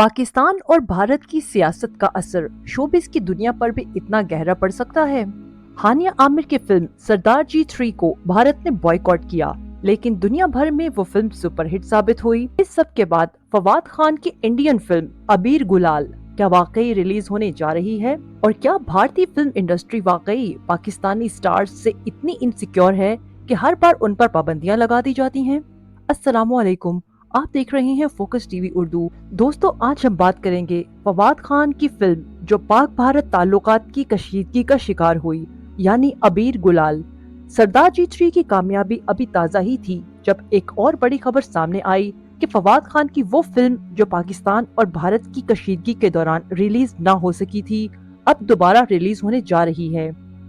पाकिस्तान और भारत की सियासत का असर शोबिस की दुनिया पर भी इतना गहरा पड़ सकता है। हानिया आमिर की फिल्म सरदार जी 3 को भारत ने बॉयकॉट किया, लेकिन दुनिया भर में वो फिल्म सुपरहिट साबित हुई। इस सब के बाद फवाद खान की इंडियन फिल्म अबीर गुलाल क्या वाकई रिलीज होने जा रही है, और क्या भारतीय फिल्म इंडस्ट्री वाकई पाकिस्तानी स्टार्स से इतनी इनसिक्योर है कि हर बार उन पर पाबंदियां लगा दी जाती हैं। अस्सलामुअलैकुम, आप देख रहे हैं फोकस टीवी उर्दू। दोस्तों, आज हम बात करेंगे फवाद खान की फिल्म जो पाक भारत ताल्लुकात की कशीदगी का शिकार हुई, यानी अबीर गुलाल। सरदार जी 3 की कामयाबी अभी ताज़ा ही थी जब एक और बड़ी खबर सामने आई कि फवाद खान की वो फिल्म जो पाकिस्तान और भारत की कशीदगी के दौरान रिलीज ना हो सकी थी, अब दोबारा रिलीज होने जा रही है।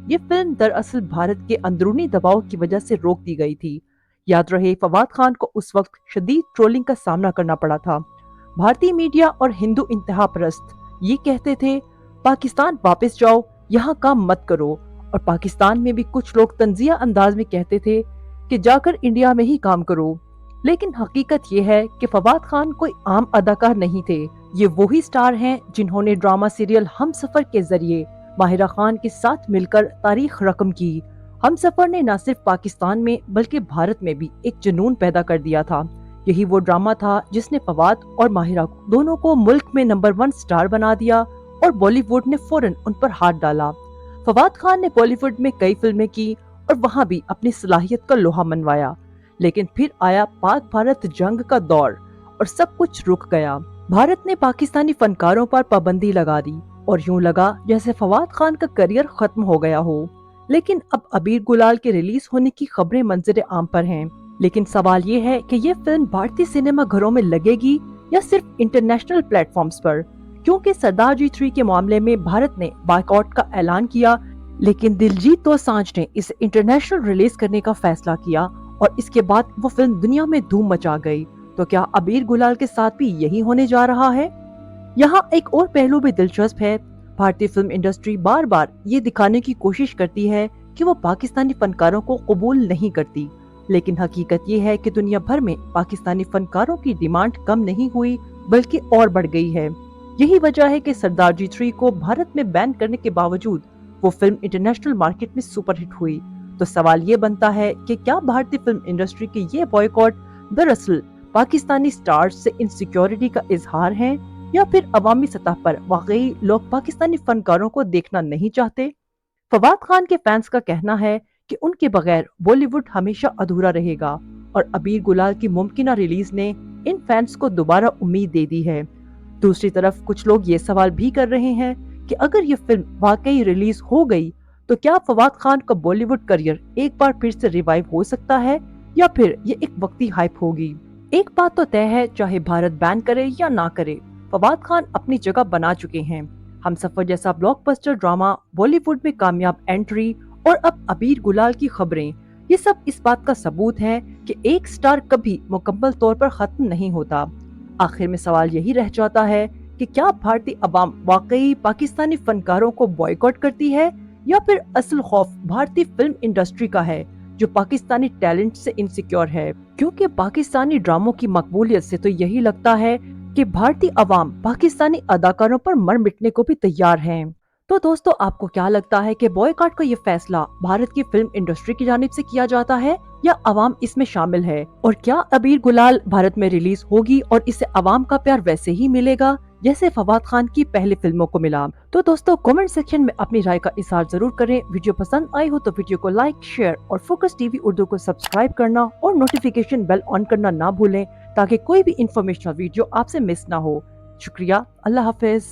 ये फिल्म दरअसल भारत के अंदरूनी दबाव की वजह से रोक दी गई थी। याद रहे, फवाद खान को उस वक्त शदीद ट्रोलिंग का सामना करना पड़ा था। भारतीय मीडिया और हिंदू इंतहा परस्त ये कहते थे, पाकिस्तान वापस जाओ, यहाँ काम मत करो। और पाकिस्तान में भी कुछ लोग तंजिया अंदाज में कहते थे कि जाकर इंडिया में ही काम करो। लेकिन हकीकत ये है कि फवाद खान कोई आम अदाकार नहीं थे। ये वही स्टार हैं जिन्होंने ड्रामा सीरियल हमसफर के जरिए माहिरा खान के साथ मिलकर तारीख रकम की। हमसफर ने न सिर्फ पाकिस्तान में बल्कि भारत में भी एक जुनून पैदा कर दिया था। यही वो ड्रामा था जिसने फवाद और माहिरा दोनों को मुल्क में नंबर 1 स्टार बना दिया और बॉलीवुड ने फौरन उन पर हाथ डाला। फवाद खान ने बॉलीवुड में कई फिल्में की और वहाँ भी अपनी सलाहियत का लोहा मनवाया, लेकिन फिर आया पाक भारत जंग का दौर और सब कुछ रुक गया। भारत ने पाकिस्तानी फनकारों पर पाबंदी लगा दी और यूं लगा जैसे फवाद खान का करियर खत्म हो गया हो। लेकिन अब अबीर गुलाल के रिलीज होने की खबरें मंजर आम पर हैं। लेकिन सवाल ये है कि ये फिल्म भारतीय सिनेमा घरों में लगेगी या सिर्फ इंटरनेशनल प्लेटफॉर्म्स पर, क्योंकि सरदार जी 3 के मामले में भारत ने बायकॉट का ऐलान किया, लेकिन दिलजीत दोसांझ ने इसे इंटरनेशनल रिलीज करने का फैसला किया और इसके बाद वो फिल्म दुनिया में धूम मचा गई। तो क्या अबीर गुलाल के साथ भी यही होने जा रहा है? यहाँ एक और पहलू भी दिलचस्प है। भारतीय फिल्म इंडस्ट्री बार बार ये दिखाने की कोशिश करती है कि वो पाकिस्तानी फनकारों को कबूल नहीं करती, लेकिन हकीकत ये है कि दुनिया भर में पाकिस्तानी फनकारों की डिमांड कम नहीं हुई बल्कि और बढ़ गई है। यही वजह है कि सरदार जी 3 को भारत में बैन करने के बावजूद वो फिल्म इंटरनेशनल मार्केट में सुपरहिट हुई। तो सवाल ये बनता है कि क्या भारतीय फिल्म इंडस्ट्री के ये बॉयकॉट दरअसल पाकिस्तानी स्टार्स से इनसिक्योरिटी का इजहार है, या फिर अवामी सतह पर वाकई लोग पाकिस्तानी फनकारों को देखना नहीं चाहते? फवाद खान के फैंस का कहना है कि उनके बगैर बॉलीवुड हमेशा अधूरा रहेगा, और अबीर गुलाल की मुमकिना रिलीज ने इन फैंस को दोबारा उम्मीद दे दी है। दूसरी तरफ कुछ लोग ये सवाल भी कर रहे हैं कि अगर ये फिल्म वाकई रिलीज हो गई तो क्या फवाद खान का बॉलीवुड करियर एक बार फिर से रिवाइव हो सकता है, या फिर ये एक वक्ती हाइप होगी? एक बात तो तय है, चाहे भारत बैन करे या ना करे, फवाद खान अपनी जगह बना चुके हैं। हमसफर जैसा ब्लॉकबस्टर ड्रामा, बॉलीवुड में कामयाब एंट्री और अब अबीर गुलाल की खबरें, ये सब इस बात का सबूत है कि एक स्टार कभी मुकम्मल तौर पर खत्म नहीं होता। आखिर में सवाल यही रह जाता है कि क्या भारतीय अवाम वाकई पाकिस्तानी फनकारों को बॉयकॉट करती है, या फिर असल खौफ भारतीय फिल्म इंडस्ट्री का है जो पाकिस्तानी टैलेंट से इनसिक्योर है? क्योंकि पाकिस्तानी ड्रामों की मकबूलियत से तो यही लगता है कि भारतीय अवाम पाकिस्तानी अदाकारों पर मर मिटने को भी तैयार हैं। तो दोस्तों, आपको क्या लगता है कि बॉयकॉट का ये फैसला भारत की फिल्म इंडस्ट्री की जानिब से किया जाता है या अवाम इसमें शामिल है? और क्या अबीर गुलाल भारत में रिलीज होगी और इसे अवाम का प्यार वैसे ही मिलेगा जैसे फवाद खान की पहली फिल्मों को मिला? तो दोस्तों, कमेंट सेक्शन में अपनी राय का इज़हार जरूर करें। वीडियो पसंद आई हो तो वीडियो को लाइक, शेयर और फोकस टीवी उर्दू को सब्सक्राइब करना और नोटिफिकेशन बेल ऑन करना ना भूलें, ताकि कोई भी इंफॉर्मेशनल वीडियो आपसे मिस ना हो। शुक्रिया। अल्लाह हाफिज।